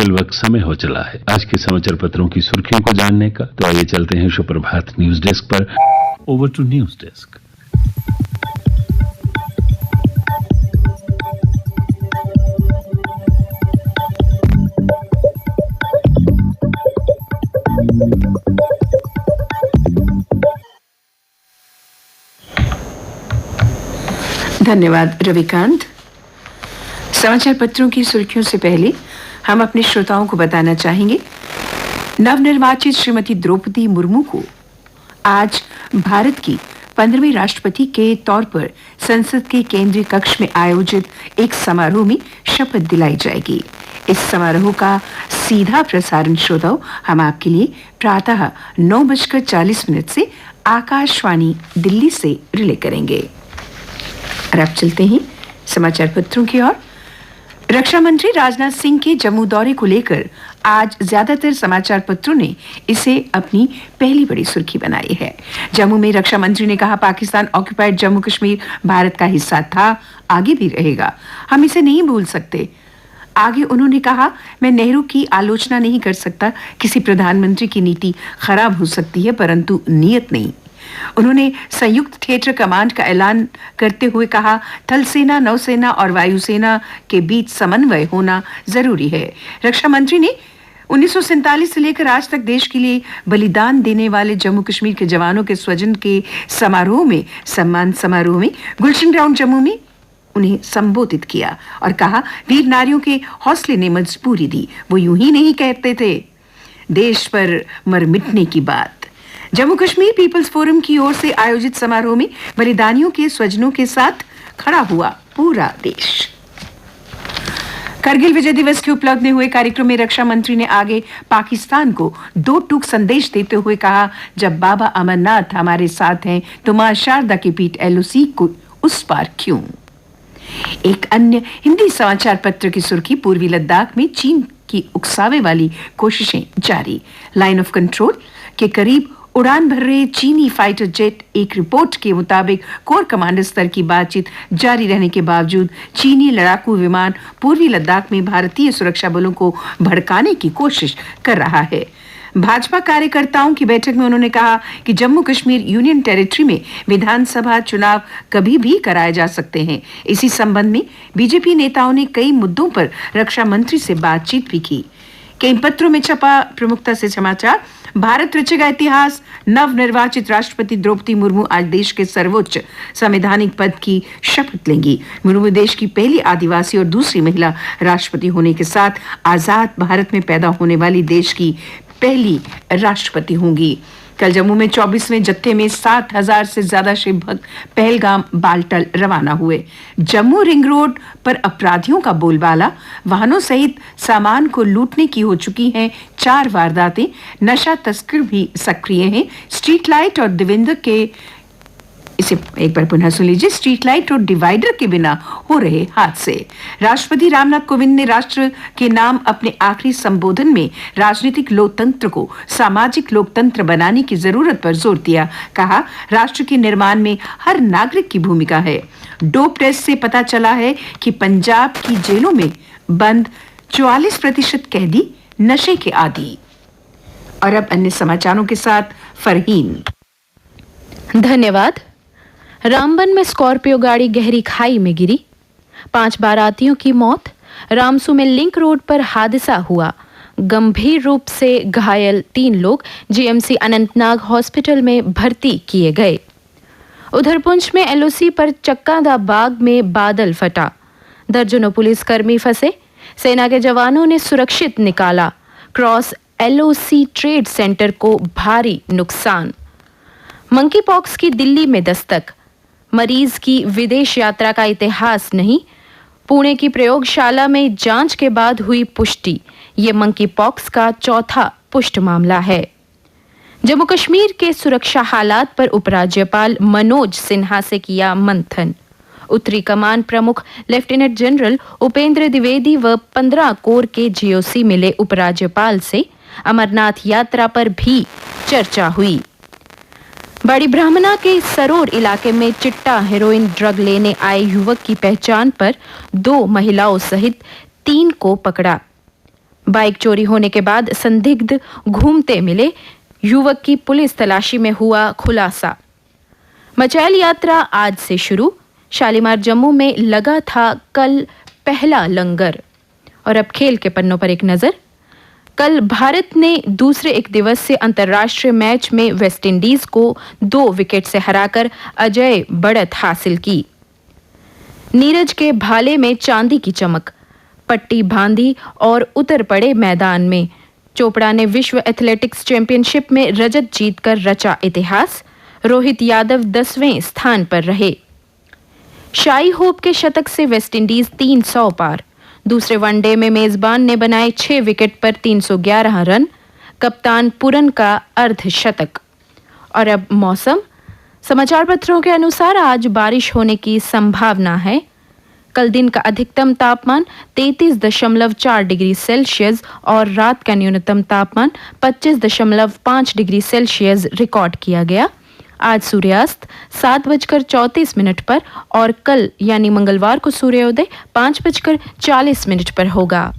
Fill वक्त समय हो चला है आज के समाचार पत्रों की सुर्खियों को जानने का। तो आइए चलते हैं सुप्रभात न्यूज डेस्क पर। Over to news desk. धन्यवाद रविकांत। समाचार पत्रों की सुर्खियों से पहले हम अपने श्रोताओं को बताना चाहेंगे, नवनिर्वाचित श्रीमती द्रौपदी मुर्मू को आज भारत की 15वीं राष्ट्रपति के तौर पर संसद के केंद्रीय कक्ष में आयोजित एक समारोह में शपथ दिलाई जाएगी। इस समारोह का सीधा प्रसारण श्रोताओं हम आपके लिए प्रातः 9:40 से आकाशवाणी दिल्ली से रिले करेंगे। और अब चलते हैं समाचार पत्रों की ओर। रक्षा मंत्री राजनाथ सिंह के जम्मू दौरे को लेकर आज ज्यादातर समाचार पत्रों ने इसे अपनी पहली बड़ी सुर्खी बनाई है। जम्मू में रक्षा मंत्री ने कहा, पाकिस्तान ऑक्युपाइड जम्मू कश्मीर भारत का हिस्सा था, आगे भी रहेगा, हम इसे नहीं भूल सकते। आगे उन्होंने कहा, मैं नेहरू की आलोचना नहीं कर सकता, किसी प्रधानमंत्री की नीति खराब हो सकती है परंतु नीयत नहीं। उन्होंने संयुक्त थिएटर कमांड का ऐलान करते हुए कहा, थल सेना, नौसेना और वायुसेना के बीच समन्वय होना जरूरी है। रक्षा मंत्री ने 1947 से लेकर आज तक देश के लिए बलिदान देने वाले जम्मू कश्मीर के जवानों के स्वजन के सम्मान समारोह में गुलशन ग्राउंड जम्मू में उन्हें संबोधित किया और कहा, वीर नारियों के हौसले ने मजबूरी दी, वो यूं ही नहीं कहते थे, देश पर मर मिटने की बात। जम्मू कश्मीर पीपल्स फोरम की ओर से आयोजित समारोह में बलिदानियों के स्वजनों के साथ खड़ा हुआ पूरा देश। करगिल विजय दिवस के उपलक्ष्य में हुए कार्यक्रम में रक्षा मंत्री ने आगे पाकिस्तान को 2 टूक संदेश देते हुए कहा, जब बाबा अमरनाथ हमारे साथ हैं तो मां शारदा की पीठ एलओसी को उस पार क्यों। एक अन्य हिंदी समाचार पत्र की सुर्खी, पूर्वी लद्दाख में चीन की उकसावे वाली कोशिशें जारी। लाइन ऑफ कंट्रोल के करीब उड़ान भर रहे चीनी फाइटर जेट। एक रिपोर्ट के मुताबिक कोर कमांडर स्तर की बातचीत जारी रहने के बावजूद चीनी लड़ाकू विमान पूर्वी लद्दाख में भारतीय सुरक्षा बलों को भड़काने की कोशिश कर रहा है। भाजपा कार्यकर्ताओं की बैठक में उन्होंने कहा कि जम्मू कश्मीर यूनियन टेरिटरी में विधानसभा चुनाव कभी भी कराए जा सकते हैं। इसी संबंध में बीजेपी नेताओं ने कई मुद्दों पर रक्षा मंत्री से बातचीत भी की। कई पत्रों में छपा प्रमुखता से समाचार, भारत रचेगा इतिहास, नवनिर्वाचित राष्ट्रपति द्रौपदी मुर्मू आज देश के सर्वोच्च संवैधानिक पद की शपथ लेंगी। मुर्मू देश की पहली आदिवासी और दूसरी महिला राष्ट्रपति होने के साथ आजाद भारत में पैदा होने वाली देश की पहली राष्ट्रपति होंगी। कल जम्मू में 24वें जत्थे में 7,000 से ज्यादा शिव भक्त पहलगाम बालटल रवाना हुए। जम्मू रिंग रोड पर अपराधियों का बोलबाला, वाहनों सहित सामान को लूटने की हो चुकी हैं 4 वारदातें। नशा तस्कर भी सक्रिय हैं। स्ट्रीट लाइट और दिवेंद्र के इसे एक बार पुनः सुन लीजिए, स्ट्रीट लाइट और डिवाइडर के बिना हो रहे हादसे। राष्ट्रपति रामनाथ कोविंद ने राष्ट्र के नाम अपने आखिरी संबोधन में राजनीतिक लोकतंत्र को सामाजिक लोकतंत्र बनाने की जरूरत पर जोर दिया। कहा, राष्ट्र के निर्माण में हर नागरिक की भूमिका है। डोप टेस्ट से पता चला है कि पंजाब की जेलों में बंद 44% कैदी नशे के आदी। और अब अन्य समाचारों के साथ फरहीन। धन्यवाद। रामबन में स्कॉर्पियो गाड़ी गहरी खाई में गिरी, 5 बारातियों की मौत। रामसू में लिंक रोड पर हादसा हुआ, गंभीर रूप से घायल 3 लोग जीएमसी अनंतनाग हॉस्पिटल में भर्ती किए गए। उधर पुंछ में एलओसी पर चक्कादा बाग में बादल फटा, दर्जनों पुलिसकर्मी फंसे, सेना के जवानों ने सुरक्षित निकाला। क्रॉस एलओसी ट्रेड सेंटर को भारी नुकसान। मंकी पॉक्स की दिल्ली में दस्तक, मरीज की विदेश यात्रा का इतिहास नहीं, पुणे की प्रयोगशाला में जांच के बाद हुई पुष्टि। ये मंकी पॉक्स का चौथा पुष्ट मामला है। जम्मू कश्मीर के सुरक्षा हालात पर उपराज्यपाल मनोज सिन्हा से किया मंथन। उत्तरी कमान प्रमुख लेफ्टिनेंट जनरल उपेंद्र द्विवेदी व 15 कोर के जीओसी मिले उपराज्यपाल से। अमरनाथ यात्रा पर भी चर्चा हुई। बड़ी ब्राह्मणा के सरोर इलाके में चिट्टा हेरोइन ड्रग लेने आए युवक की पहचान पर 2 महिलाओं सहित 3 को पकड़ा। बाइक चोरी होने के बाद संदिग्ध घूमते मिले, युवक की पुलिस तलाशी में हुआ खुलासा। मचैल यात्रा आज से शुरू, शालीमार जम्मू में लगा था कल पहला लंगर। और अब खेल के पन्नों पर एक नजर। कल भारत ने दूसरे एक दिवसीय अंतर्राष्ट्रीय मैच में वेस्टइंडीज को 2 विकेट से हराकर अजय बढ़त हासिल की। नीरज के भाले में चांदी की चमक, पट्टी बांधी और उतर पड़े मैदान में। चोपड़ा ने विश्व एथलेटिक्स चैंपियनशिप में रजत जीतकर रचा इतिहास। रोहित यादव 10वें स्थान पर रहे। शाई होप के शतक से वेस्टइंडीज 300 पार। दूसरे वनडे में मेजबान ने बनाए 6 विकेट पर 311 रन। कप्तान पुरन का अर्धशतक। और अब मौसम। समाचार पत्रों के अनुसार आज बारिश होने की संभावना है। कल दिन का अधिकतम तापमान 33.4 डिग्री सेल्सियस और रात का न्यूनतम तापमान 25.5 डिग्री सेल्सियस रिकॉर्ड किया गया। आज सूर्यास्त 7:34 पर और कल यानी मंगलवार को सूर्योदय 5:40 पर होगा।